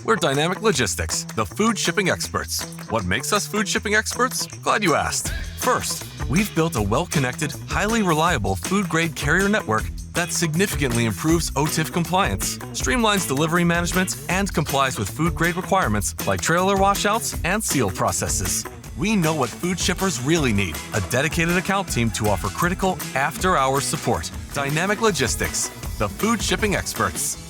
We're Dynamic Logistics, the food shipping experts. What makes us food shipping experts? Glad you asked. First, we've built a well-connected, highly reliable food-grade carrier network that significantly improves OTIF compliance, streamlines delivery management, and complies with food-grade requirements like trailer washouts and seal processes. We know what food shippers really need, a dedicated account team to offer critical after-hours support. Dynamic Logistics, the food shipping experts.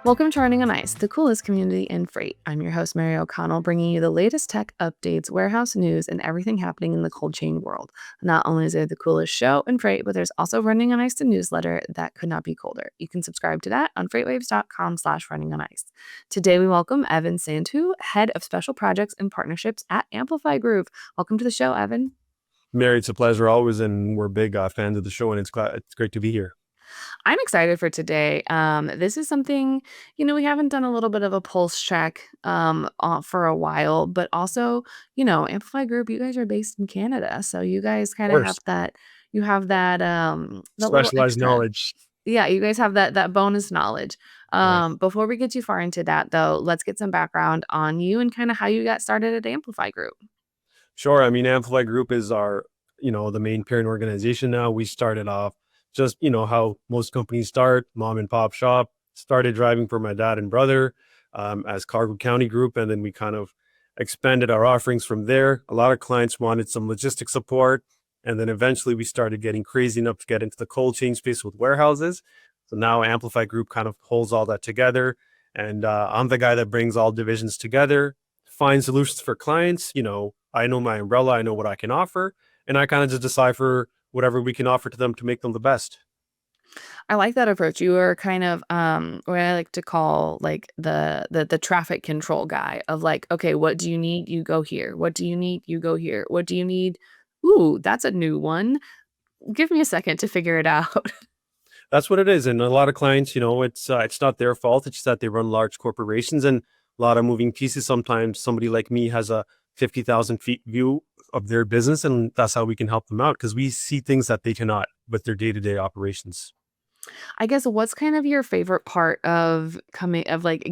Welcome to Running on Ice, the coolest community in freight. I'm your host, Mary O'Connell, bringing you the latest tech updates, warehouse news, and everything happening in the cold chain world. Not only is it the coolest show in freight, but there's also Running on Ice, the newsletter that could not be colder. You can subscribe to that on freightwaves.com/runningonIce. Today, we welcome Evan Santu, Head of Special Projects and Partnerships at Amplify Group. Welcome to the show, Evan. Mary, it's a pleasure always, and we're big fans of the show, and it's great to be here. I'm excited for today. This is something, we haven't done a little bit of a pulse check for a while, but also, Amplify Group, you guys are based in Canada. So you guys kind of have that, that Specialized knowledge. Yeah, you guys have that bonus knowledge. Right. Before we get too far into that, though, let's get some background on you and kind of how you got started at Amplify Group. Sure. I mean, Amplify Group is our, the main parent organization now. We started off just, how most companies start, mom and pop shop, started driving for my dad and brother as Cargo County Group. And then we kind of expanded our offerings from there. A lot of clients wanted some logistics support. And then eventually we started getting crazy enough to get into the cold chain space with warehouses. So now Amplify Group kind of holds all that together. And I'm the guy that brings all divisions together, finds solutions for clients. I know my umbrella, I know what I can offer. And I kind of just decipher whatever we can offer to them to make them the best. I like that approach. You are kind of what I like to call like the traffic control guy of like, okay, what do you need? You go here. What do you need? You go here. What do you need? Ooh, that's a new one. Give me a second to figure it out. That's what it is. And a lot of clients, it's not their fault. It's just that they run large corporations and a lot of moving pieces. Sometimes somebody like me has a 50,000 feet view of their business, and that's how we can help them out because we see things that they cannot with their day-to-day operations. I guess what's kind of your favorite part of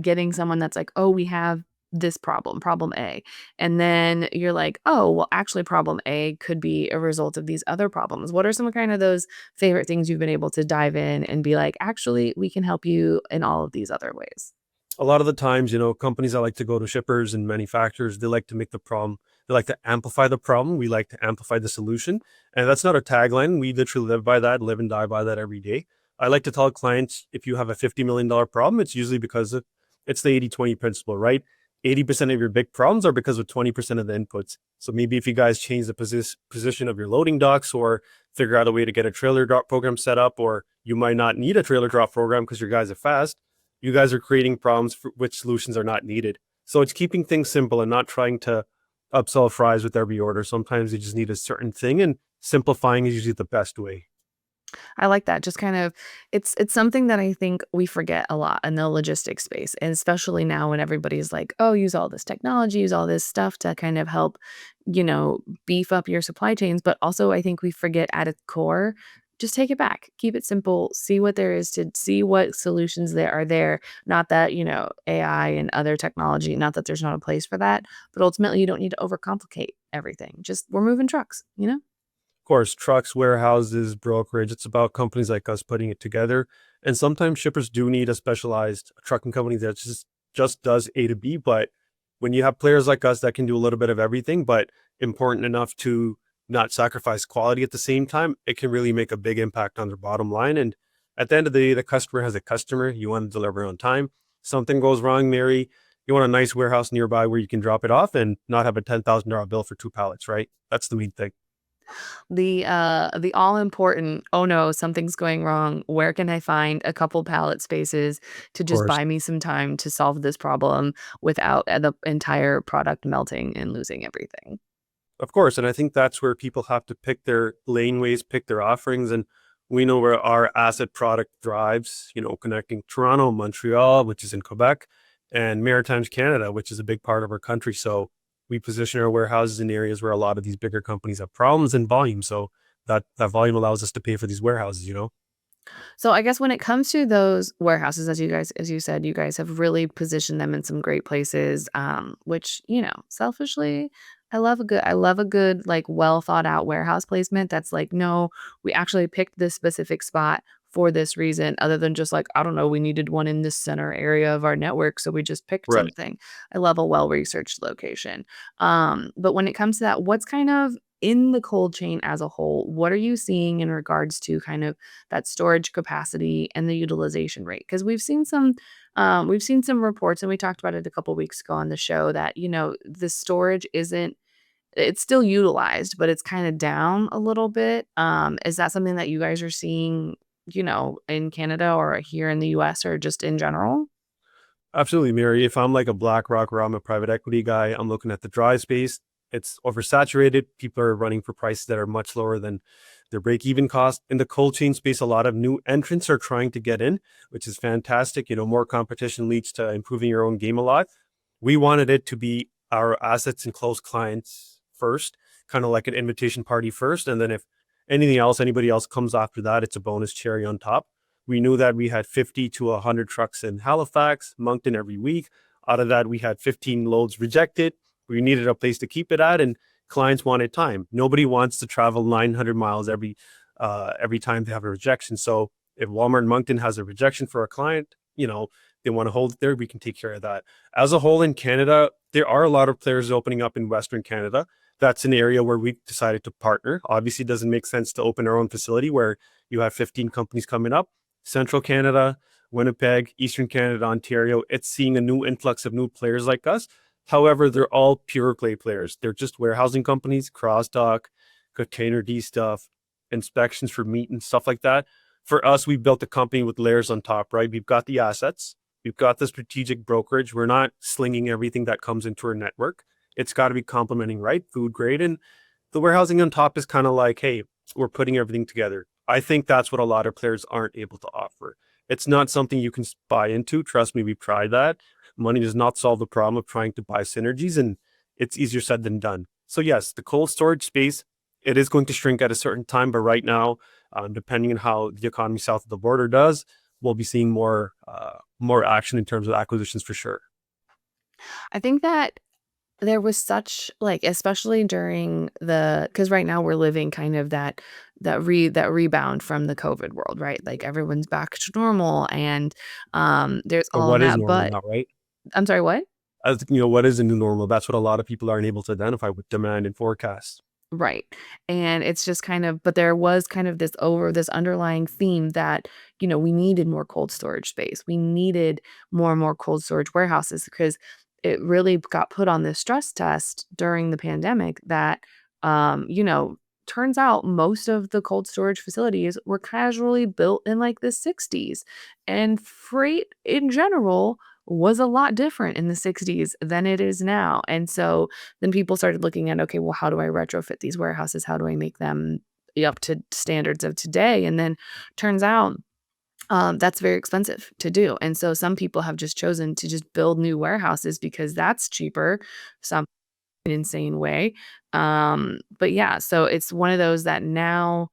getting someone that's like, oh, we have this problem A. And then you're like, oh, well, actually problem A could be a result of these other problems. What are some kind of those favorite things you've been able to dive in and be like, actually, we can help you in all of these other ways? A lot of the times, companies that like to go to shippers and manufacturers, they like to make the problem, they like to amplify the problem. We like to amplify the solution. And that's not a tagline. We literally live by that, live and die by that every day. I like to tell clients, if you have a $50 million problem, it's usually because it's the 80-20 principle, right? 80% of your big problems are because of 20% of the inputs. So maybe if you guys change the position of your loading docks or figure out a way to get a trailer drop program set up, or you might not need a trailer drop program because your guys are fast, you guys are creating problems for which solutions are not needed. So it's keeping things simple and not trying to upsell fries with every order. Sometimes you just need a certain thing, and simplifying is usually the best way. I like that. Just kind of, it's something that I think we forget a lot in the logistics space, and especially now when everybody's like, oh, use all this technology, use all this stuff to kind of help, beef up your supply chains. But also I think we forget at its core, just take it back, keep it simple, see what there is to see what solutions there are there. Not that, AI and other technology, not that there's not a place for that, but ultimately you don't need to overcomplicate everything. Just we're moving trucks, Of course, trucks, warehouses, brokerage, it's about companies like us putting it together. And sometimes shippers do need a specialized trucking company that just does A to B. But when you have players like us that can do a little bit of everything, but important enough to not sacrifice quality at the same time, it can really make a big impact on their bottom line. And at the end of the day, the customer has a customer. You want to deliver on time. Something goes wrong, Mary, you want a nice warehouse nearby where you can drop it off and not have a $10,000 bill for 2 pallets, right? That's the main thing. The all important, oh no, something's going wrong. Where can I find a couple pallet spaces to Of just course. buy me some time to solve this problem without the entire product melting and losing everything? Of course. And I think that's where people have to pick their laneways, pick their offerings. And we know where our asset product drives, connecting Toronto, Montreal, which is in Quebec, and Maritimes, Canada, which is a big part of our country. So we position our warehouses in areas where a lot of these bigger companies have problems and volume. So that volume allows us to pay for these warehouses, you know? So I guess when it comes to those warehouses, as you said, you guys have really positioned them in some great places, which, selfishly, I love a good, like, well thought out warehouse placement that's like, no, we actually picked this specific spot for this reason, other than just like, I don't know, we needed one in this center area of our network, so we just picked Right. something. I love a well-researched location. But when it comes to that, what's kind of in the cold chain as a whole, what are you seeing in regards to kind of that storage capacity and the utilization rate? Because we've seen some reports, and we talked about it a couple weeks ago on the show that the storage isn't, it's still utilized, but it's kind of down a little bit. Is that something that you guys are seeing, in Canada or here in the US or just in general? Absolutely, Mary. If I'm like a BlackRock or I'm a private equity guy, I'm looking at the dry space. It's oversaturated. People are running for prices that are much lower than their break-even cost. In the cold chain space, a lot of new entrants are trying to get in, which is fantastic. More competition leads to improving your own game a lot. We wanted it to be our assets and close clients first, kind of like an invitation party first. And then if anybody else comes after that, it's a bonus cherry on top. We knew that we had 50 to 100 trucks in Halifax, Moncton every week. Out of that, we had 15 loads rejected. We needed a place to keep it at, and clients wanted time. Nobody wants to travel 900 miles every time they have a rejection. So if Walmart in Moncton has a rejection for a client, they want to hold it there, we can take care of that. As a whole in Canada, there are a lot of players opening up in Western Canada. That's an area where we decided to partner. Obviously, it doesn't make sense to open our own facility where you have 15 companies coming up. Central Canada, Winnipeg, Eastern Canada, Ontario, it's seeing a new influx of new players like us. However, they're all pure play players. They're just warehousing companies, cross dock, container D stuff, inspections for meat and stuff like that. For us, we built a company with layers on top, right? We've got the assets, we've got the strategic brokerage. We're not slinging everything that comes into our network. It's got to be complementing, right? Food grade. And the warehousing on top is kind of like, hey, we're putting everything together. I think that's what a lot of players aren't able to offer. It's not something you can buy into. Trust me, we've tried that. Money does not solve the problem of trying to buy synergies, and it's easier said than done. So yes, the cold storage space, it is going to shrink at a certain time, but right now, depending on how the economy south of the border does, we'll be seeing more action in terms of acquisitions for sure. I think that there was such, like, especially during because right now we're living kind of that rebound from the COVID world, right? Like, everyone's back to normal, and there's But all of what is that. normal But now, right? I'm sorry, what? As what is a new normal? That's what a lot of people aren't able to identify with demand and forecast. Right. And it's just kind of, but there was kind of this underlying theme that, we needed more cold storage space. We needed more and more cold storage warehouses because it really got put on this stress test during the pandemic that, turns out most of the cold storage facilities were casually built in like the 60s. And freight in general was a lot different in the 60s than it is now. And so then people started looking at, okay, well, how do I retrofit these warehouses? How do I make them up to standards of today? And then turns out that's very expensive to do. And so some people have just chosen to just build new warehouses because that's cheaper, some insane way. But yeah, so it's one of those that now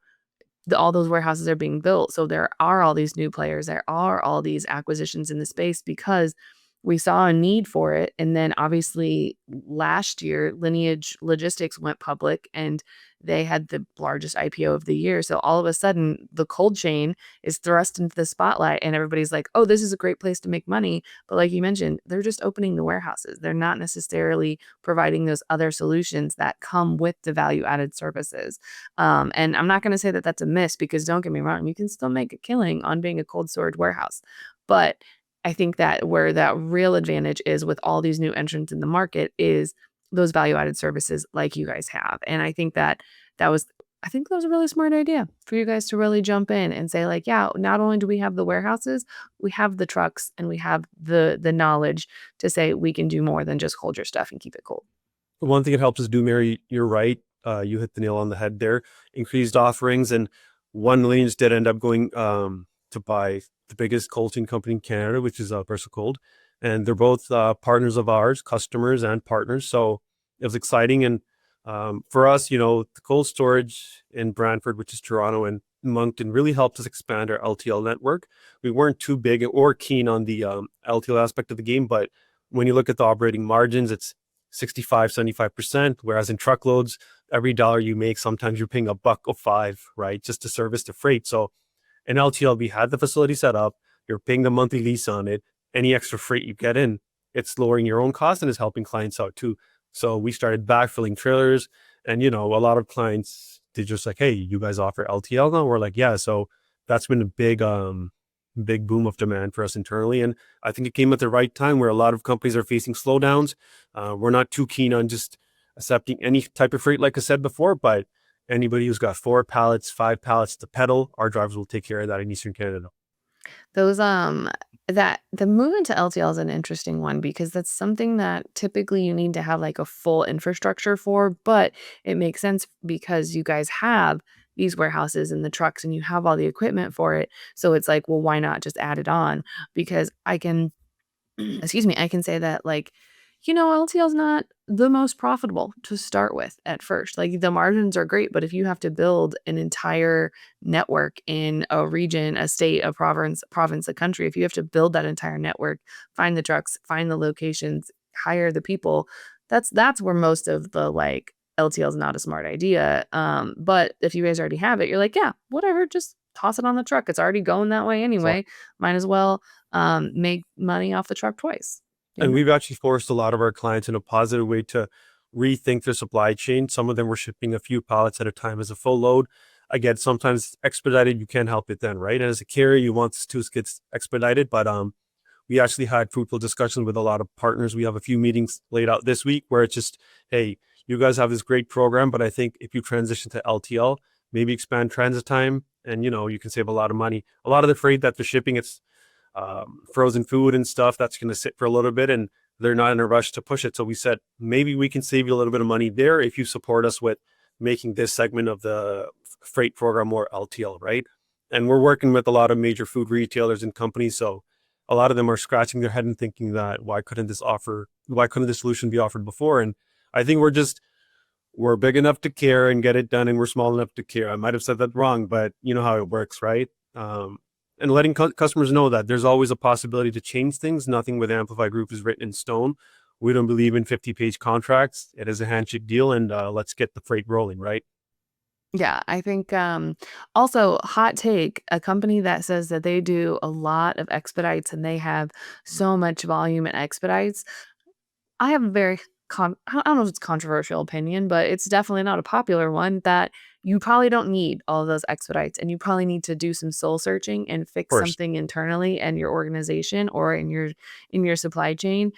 all those warehouses are being built. So there are all these new players. There are all these acquisitions in the space because we saw a need for it. And then obviously last year, Lineage Logistics went public and they had the largest IPO of the year. So all of a sudden, the cold chain is thrust into the spotlight, and everybody's like, oh, this is a great place to make money. But like you mentioned, they're just opening the warehouses. They're not necessarily providing those other solutions that come with the value added services. And I'm not going to say that that's a miss because don't get me wrong, you can still make a killing on being a cold storage warehouse. But I think that where that real advantage is with all these new entrants in the market is those value added services like you guys have. And that was, I think that was a really smart idea for you guys to really jump in and say like, yeah, not only do we have the warehouses, we have the trucks and we have the knowledge to say we can do more than just hold your stuff and keep it cold. One thing it helps us do, Mary, you're right. You hit the nail on the head there. Increased offerings, and one Lineage did end up going to buy the biggest cold chain company in Canada, which is Versa Cold, and they're both partners of ours, customers and partners. So it was exciting. And for us, the cold storage in Brantford, which is Toronto, and Moncton really helped us expand our LTL network. We weren't too big or keen on the LTL aspect of the game, but when you look at the operating margins, it's 65, 75%, whereas in truckloads, every dollar you make, sometimes you're paying $1.05, right? Just to service the freight. So in LTL, we had the facility set up, you're paying the monthly lease on it. Any extra freight you get in, it's lowering your own cost and is helping clients out too. So we started backfilling trailers, and a lot of clients, they just like, hey, you guys offer LTL now? We're like, yeah. So that's been a big boom of demand for us internally. And I think it came at the right time where a lot of companies are facing slowdowns. We're not too keen on just accepting any type of freight, like I said before, but anybody who's got 4 pallets, 5 pallets to pedal, our drivers will take care of that in Eastern Canada. Those that the move into LTL is an interesting one because that's something that typically you need to have like a full infrastructure for, but it makes sense because you guys have these warehouses and the trucks and you have all the equipment for it. So it's like, well, why not just add it on? Because I can excuse me, I can say that like, LTL is not the most profitable to start with at first. Like the margins are great, but if you have to build an entire network in a region, a state, a province, a country, if you have to build that entire network, find the trucks, find the locations, hire the people, that's where most of the like LTL is not a smart idea. But if you guys already have it, you're like, yeah, whatever, just toss it on the truck. It's already going that way anyway. Might as well make money off the truck twice, you And know? we've actually forced a lot of our clients in a positive way to rethink their supply chain. Some of them were shipping a few pallets at a time as a full load. Again, sometimes expedited, you can't help it then, right? And as a carrier, you want this to get expedited, but we actually had fruitful discussions with a lot of partners. We have a few meetings laid out this week where it's just, hey, you guys have this great program, but I think if you transition to LTL, maybe expand transit time, and you can save a lot of money. A lot of the freight that they're shipping, it's frozen food and stuff that's going to sit for a little bit, and they're not in a rush to push it. So we said maybe we can save you a little bit of money there if you support us with making this segment of the freight program more LTL, right? And we're working with a lot of major food retailers and companies, so a lot of them are scratching their head and thinking that why couldn't this solution be offered before? And I think we're big enough to care and get it done, and we're small enough to care. I might have said that wrong, but you know how it works, right? And letting customers know that there's always a possibility to change things. Nothing with Amplify Group is written in stone. We don't believe in 50-page contracts. It is a handshake deal, and let's get the freight rolling, right? Yeah, I think also hot take, a company that says that they do a lot of expedites and they have so much volume in expedites. I have a very I don't know if it's controversial opinion, but it's definitely not a popular one that you probably don't need all of those expedites and you probably need to do some soul searching and Of fix course, something internally and your organization or in your supply chain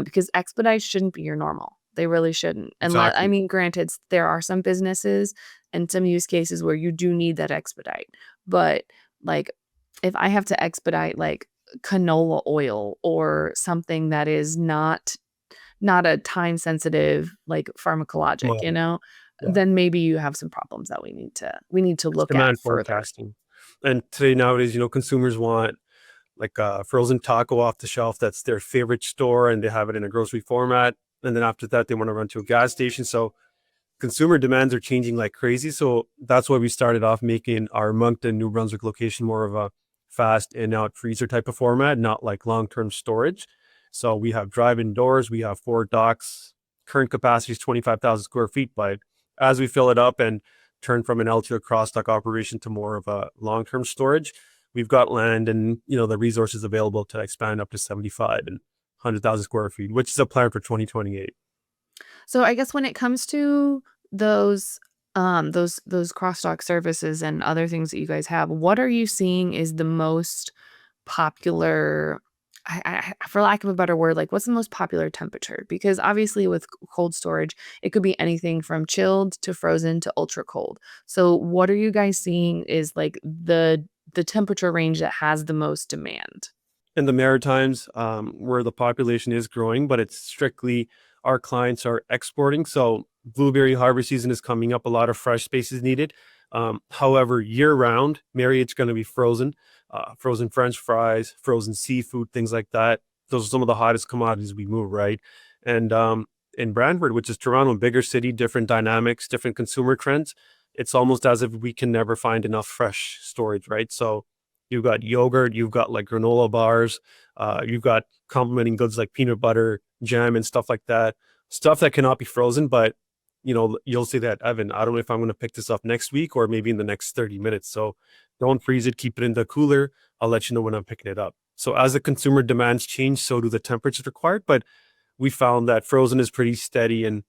because expedites shouldn't be your normal. They really shouldn't. I exactly. mean, granted, there are some businesses and some use cases where you do need that expedite, but like if I have to expedite like canola oil or something that is not a time sensitive, like, pharmacologic, Well, yeah, then maybe you have some problems that we need to it's look at demand further. forecasting. And today nowadays, consumers want like a frozen taco off the shelf that's their favorite store, and they have it in a grocery format. And then after that, they want to run to a gas station. So consumer demands are changing like crazy. So that's why we started off making our Moncton, New Brunswick location more of a fast in out freezer type of format, not like long term storage. So we have drive in doors, we have 4 docks. Current capacity is 25,000 square feet. But as we fill it up and turn from an LTO cross dock operation to more of a long term storage, we've got land and the resources available to expand up to 75 and 100,000 square feet, which is a plan for 2028. So, I guess when it comes to those, those cross-dock services and other things that you guys have, what are you seeing is the most popular for lack of a better word, like, what's the most popular temperature? Because obviously with cold storage, it could be anything from chilled to frozen to ultra cold. So what are you guys seeing is, like, the temperature range that has the most demand? In the Maritimes, where the population is growing, but it's strictly our clients are exporting. So blueberry harvest season is coming up. A lot of fresh space is needed. However, year round, Marriott's going to be frozen, frozen French fries, frozen seafood, things like that. Those are some of the hottest commodities we move, right? And in Brantford, which is Toronto, bigger city, different dynamics, different consumer trends. It's almost as if we can never find enough fresh storage, right? So you've got yogurt, you've got like granola bars, you've got complementing goods like peanut butter, jam, and stuff like that. Stuff that cannot be frozen, but you'll say that, Evan, I don't know if I'm going to pick this up next week or maybe in the next 30 minutes. So don't freeze it, keep it in the cooler. I'll let you know when I'm picking it up. So as the consumer demands change, so do the temperatures required. But we found that frozen is pretty steady in,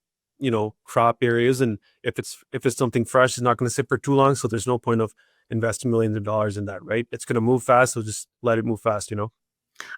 crop areas. And if it's something fresh, it's not going to sit for too long. So there's no point of investing millions of dollars in that, right? It's going to move fast. So just let it move fast.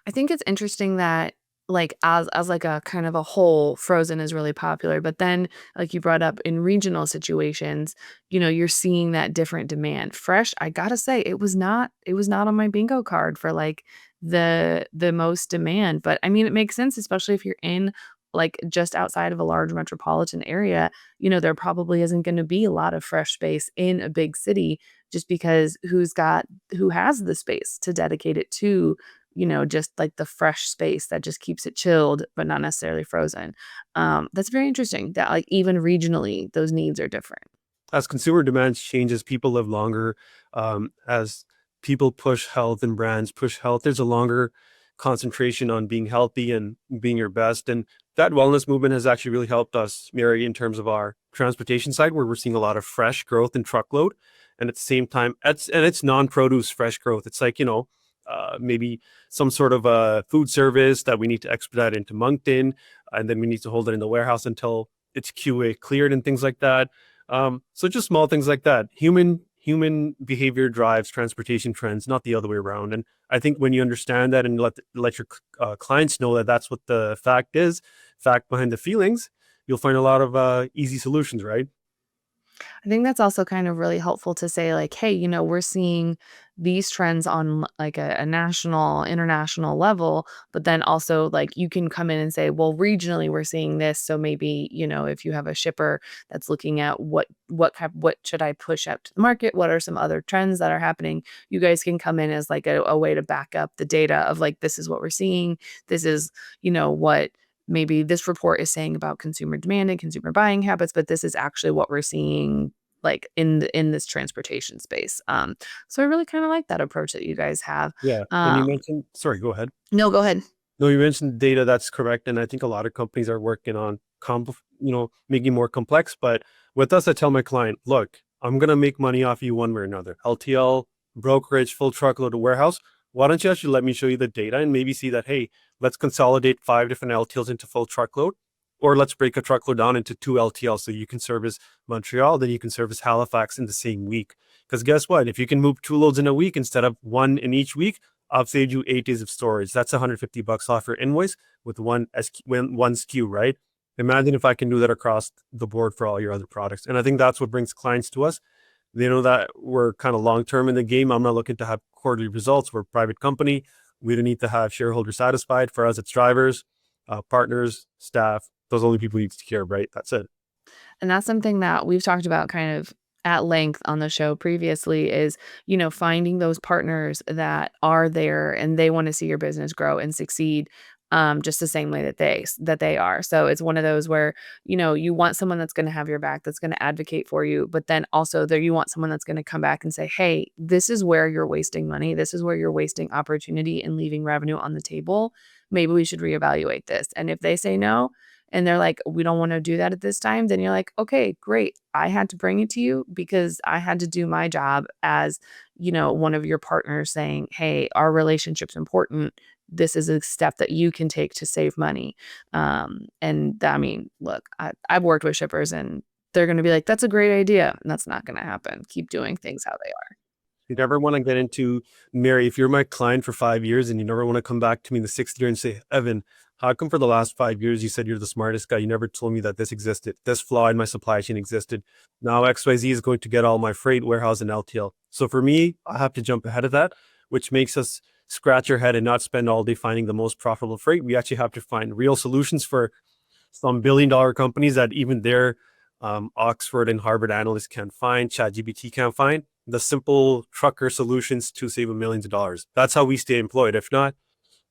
I think it's interesting that like as like a kind of a whole, frozen is really popular, but then like you brought up in regional situations, you're seeing that different demand. Fresh, I gotta say, it was not on my bingo card for like the most demand. But I mean, it makes sense, especially if you're in like just outside of a large metropolitan area. There probably isn't going to be a lot of fresh space in a big city, just because who has the space to dedicate it to just like the fresh space that just keeps it chilled, but not necessarily frozen. That's very interesting that like even regionally, those needs are different. As consumer demands changes, people live longer. As people push health and brands push health, there's a longer concentration on being healthy and being your best. And that wellness movement has actually really helped us, Mary, in terms of our transportation side, where we're seeing a lot of fresh growth in truckload. And at the same time, it's non-produce fresh growth. It's like, maybe some sort of a food service that we need to expedite into Moncton, and then we need to hold it in the warehouse until it's QA cleared and things like that. So just small things like that. Human behavior drives transportation trends, not the other way around. And I think when you understand that and let your clients know that that's what the fact behind the feelings, you'll find a lot of easy solutions, right? I think that's also kind of really helpful to say, like, hey, we're seeing these trends on like a national, international level, but then also like you can come in and say, well, regionally we're seeing this. So maybe, if you have a shipper that's looking at what should I push out to the market? What are some other trends that are happening? You guys can come in as like a way to back up the data of like, this is what we're seeing. This is, what maybe this report is saying about consumer demand and consumer buying habits, but this is actually what we're seeing like in this transportation space. So I really kind of like that approach that you guys have. Yeah. And you Um, mentioned, sorry, go ahead. no, go ahead. No, you mentioned data. That's correct. And I think a lot of companies are working on, making more complex. But with us, I tell my client, look, I'm going to make money off you one way or another. LTL, brokerage, full truckload, warehouse. Why don't you actually let me show you the data and maybe see that, hey, let's consolidate 5 different LTLs into full truckload, or let's break a truckload down into 2 LTLs so you can service Montreal, then you can service Halifax in the same week. Because guess what? If you can move 2 loads in a week instead of 1 in each week, I'll save you 8 days of storage. That's $150 off your invoice with one SKU, right? Imagine if I can do that across the board for all your other products. And I think that's what brings clients to us. They know that we're kind of long-term in the game. I'm not looking to have quarterly results. We're a private company. We don't need to have shareholders satisfied. For us, it's drivers, partners, staff. Those are the only people you care, right? That's it. And that's something that we've talked about kind of at length on the show previously is, finding those partners that are there and they want to see your business grow and succeed, just the same way that they are. So it's one of those where, you want someone that's going to have your back, that's going to advocate for you, but then also there you want someone that's going to come back and say, hey, this is where you're wasting money. This is where you're wasting opportunity and leaving revenue on the table. Maybe we should reevaluate this. And if they say no, and they're like, we don't want to do that at this time, then you're like, okay, great. I had to bring it to you because I had to do my job as, one of your partners saying, hey, our relationship's important. This is a step that you can take to save money. I mean, look, I've worked with shippers and they're going to be like, that's a great idea. And that's not going to happen. Keep doing things how they are. You never want to get into, Mary, if you're my client for 5 years and you never want to come back to me in the 6th year and say, Evan, how come for the last 5 years you said you're the smartest guy? You never told me that this existed. This flaw in my supply chain existed. Now XYZ is going to get all my freight, warehouse, and LTL. So for me, I have to jump ahead of that, which makes us scratch our head and not spend all day finding the most profitable freight. We actually have to find real solutions for some billion-dollar companies that even their Oxford and Harvard analysts can't find, ChatGPT can't find. The simple trucker solutions to save millions of dollars. That's how we stay employed. If not,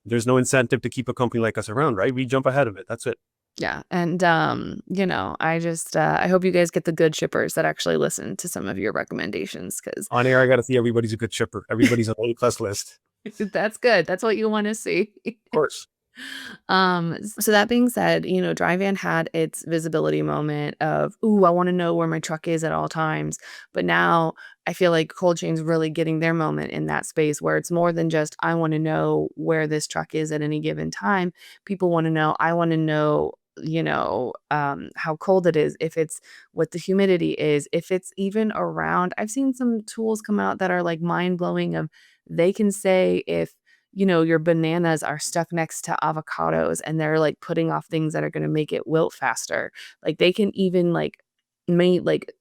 there's no incentive to keep a company like us around, right? We jump ahead of it. That's it. Yeah. And I just I hope you guys get the good shippers that actually listen to some of your recommendations because On air, I got to see everybody's a good shipper. Everybody's on A+ list. that's good. That's what you want to see. Of course. So that being said, dry van had its visibility moment of, ooh, I want to know where my truck is at all times. But now I feel like cold chain's really getting their moment in that space where it's more than just I want to know where this truck is at any given time. People want to know, I want to know, how cold it is, if it's what the humidity is, if it's even around. I've seen some tools come out that are like mind blowing of they can say if your bananas are stuck next to avocados and they're like putting off things that are going to make it wilt faster. Like they can even like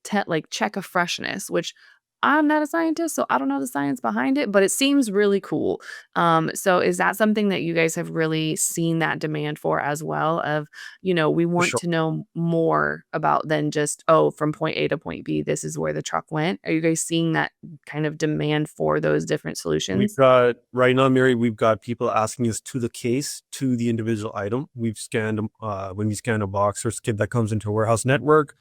check a freshness, which I'm not a scientist, so I don't know the science behind it, but it seems really cool. So is that something that you guys have really seen that demand for as well? Of, we For want sure. to know more about than just, oh, from point A to point B, this is where the truck went. Are you guys seeing that kind of demand for those different We've solutions? got right now, Mary, we've got people asking us to the case, to the individual item. We've scanned them when we scan a box or skid that comes into a warehouse network.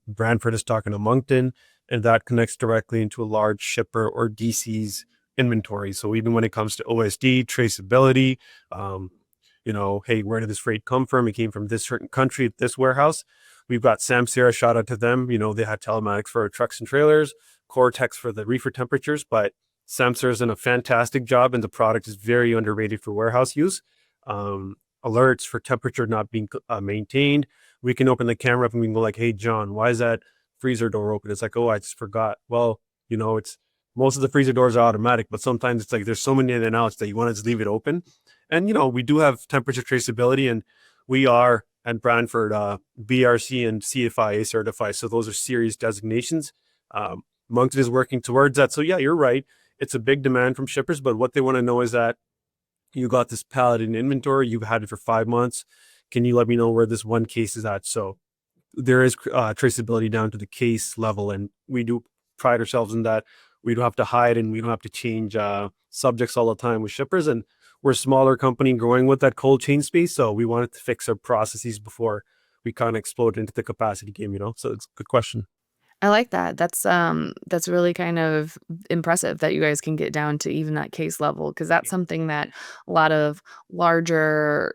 Brantford is talking to Moncton, and that connects directly into a large shipper or DC's inventory. So even when it comes to OSD, traceability, um, hey, where did this freight come from? It came from this certain country at this warehouse. We've got Samsara, shout out to them. They had telematics for our trucks and trailers, Cortex for the reefer temperatures, but Samsara's done a fantastic job, and the product is very underrated for warehouse use. Alerts for temperature not being maintained. We can open the camera up and we can go like, "Hey, John, why is that freezer door open?" It's like, "Oh, I just forgot." Well, it's most of the freezer doors are automatic, but sometimes it's like there's so many in and outs that you want to just leave it open. And we do have temperature traceability, and we are at Brantford BRC and CFIA certified, so those are serious designations. Moncton is working towards that. So yeah, you're right, it's a big demand from shippers, but what they want to know is that you got this pallet in inventory, you've had it for 5 months. Can you let me know where this one case is at? So there is traceability down to the case level, and we do pride ourselves in that. We don't have to hide and we don't have to change subjects all the time with shippers. And we're a smaller company growing with that cold chain space, so we wanted to fix our processes before we kind of explode into the capacity game. So it's a good question. I like that. That's really kind of impressive that you guys can get down to even that case level because that's something that a lot of larger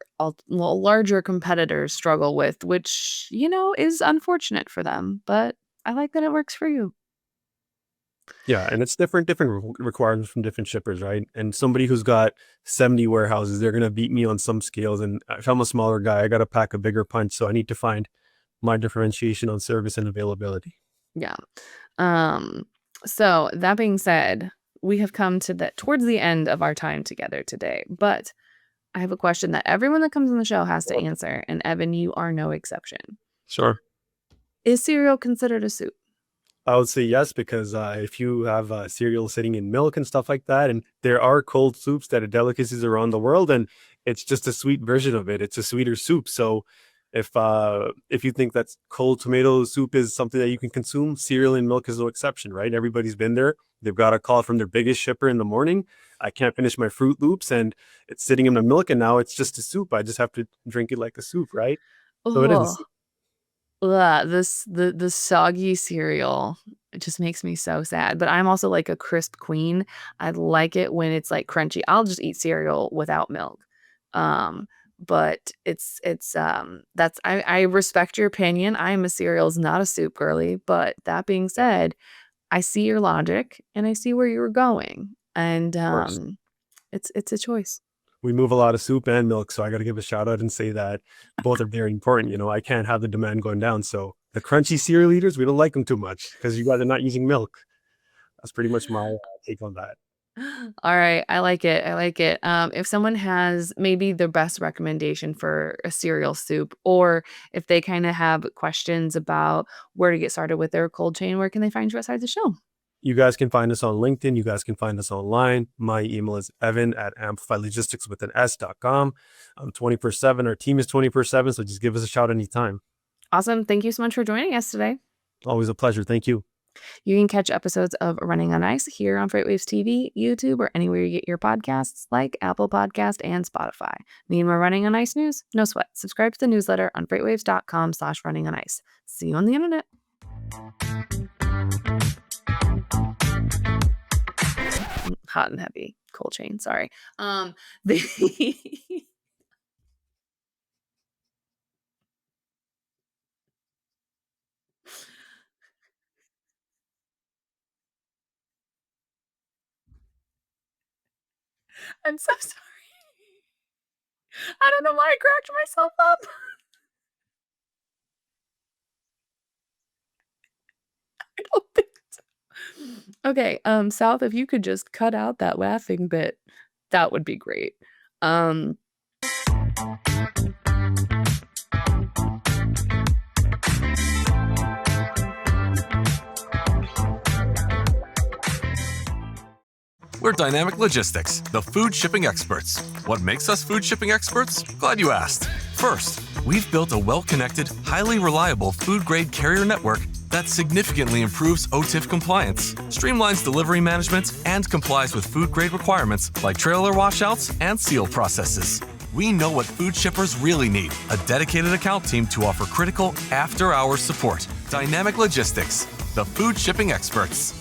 competitors struggle with, which, is unfortunate for them, but I like that it works for you. Yeah, and it's different requirements from different shippers, right? And somebody who's got 70 warehouses, they're gonna beat me on some scales. And if I'm a smaller guy, I gotta pack a bigger punch. So I need to find my differentiation on service and availability. Yeah. Um, so that being said, we have come to the towards the end of our time together today, but I have a question that everyone that comes on the show has to Sure. answer, and Evan, you are no exception. Sure. Is cereal considered a soup? I would say yes, because if you have cereal sitting in milk and stuff like that, and there are cold soups that are delicacies around the world, and it's just a sweet version of it. It's a sweeter soup. So if you think that cold tomato soup is something that you can consume, cereal and milk is no exception, right? Everybody's been there. They've got a call from their biggest shipper in the morning. I can't finish my Fruit Loops, and it's sitting in the milk, and now it's just a soup. I just have to drink it like a soup, right? So it is a Oh, soup. the soggy cereal, it just makes me so sad, but I'm also like a crisp queen. I like it when it's, like, crunchy. I'll just eat cereal without milk. Um, but that's I respect your opinion. I am a cereals, not a soup girly, but that being Yeah, of said, I see your logic, and I see where you were going, and, course. it's a choice. We move a lot of soup and milk, so I got to give a shout out and say that both are very important. I can't have the demand going down. So the crunchy cereal eaters, we don't like them too much because you guys are not using milk. That's pretty much my take on that. All right, I like it. I like it. If someone has maybe their best recommendation for a cereal soup, or if they kind of have questions about where to get started with their cold chain, where can they find you outside the show? You guys can find us on LinkedIn. You guys can find us online. My email is evan@amplifylogistics with an s.com. I'm 24/7. Our team is 24/7. So just give us a shout anytime. Awesome. Thank you so much for joining us today. Always a pleasure. Thank you. You can catch episodes of Running on Ice here on FreightWaves TV, YouTube, or anywhere you get your podcasts, like Apple Podcast and Spotify. Need more Running on Ice news? No sweat. Subscribe to the newsletter on freightwaves.com/runningonIce. See you on the internet. Hot and heavy. Cold chain. Sorry. The I'm so sorry. I don't know why I cracked myself up. I don't think so. Okay, South, if you could just cut out that laughing bit, that would be great. Um We're Dynamic Logistics, the food shipping experts. What makes us food shipping experts? Glad you asked. First, we've built a well-connected, highly reliable food-grade carrier network that significantly improves OTIF compliance, streamlines delivery management, and complies with food-grade requirements like trailer washouts and seal processes. We know what food shippers really need, a dedicated account team to offer critical after-hours support. Dynamic Logistics, the food shipping experts.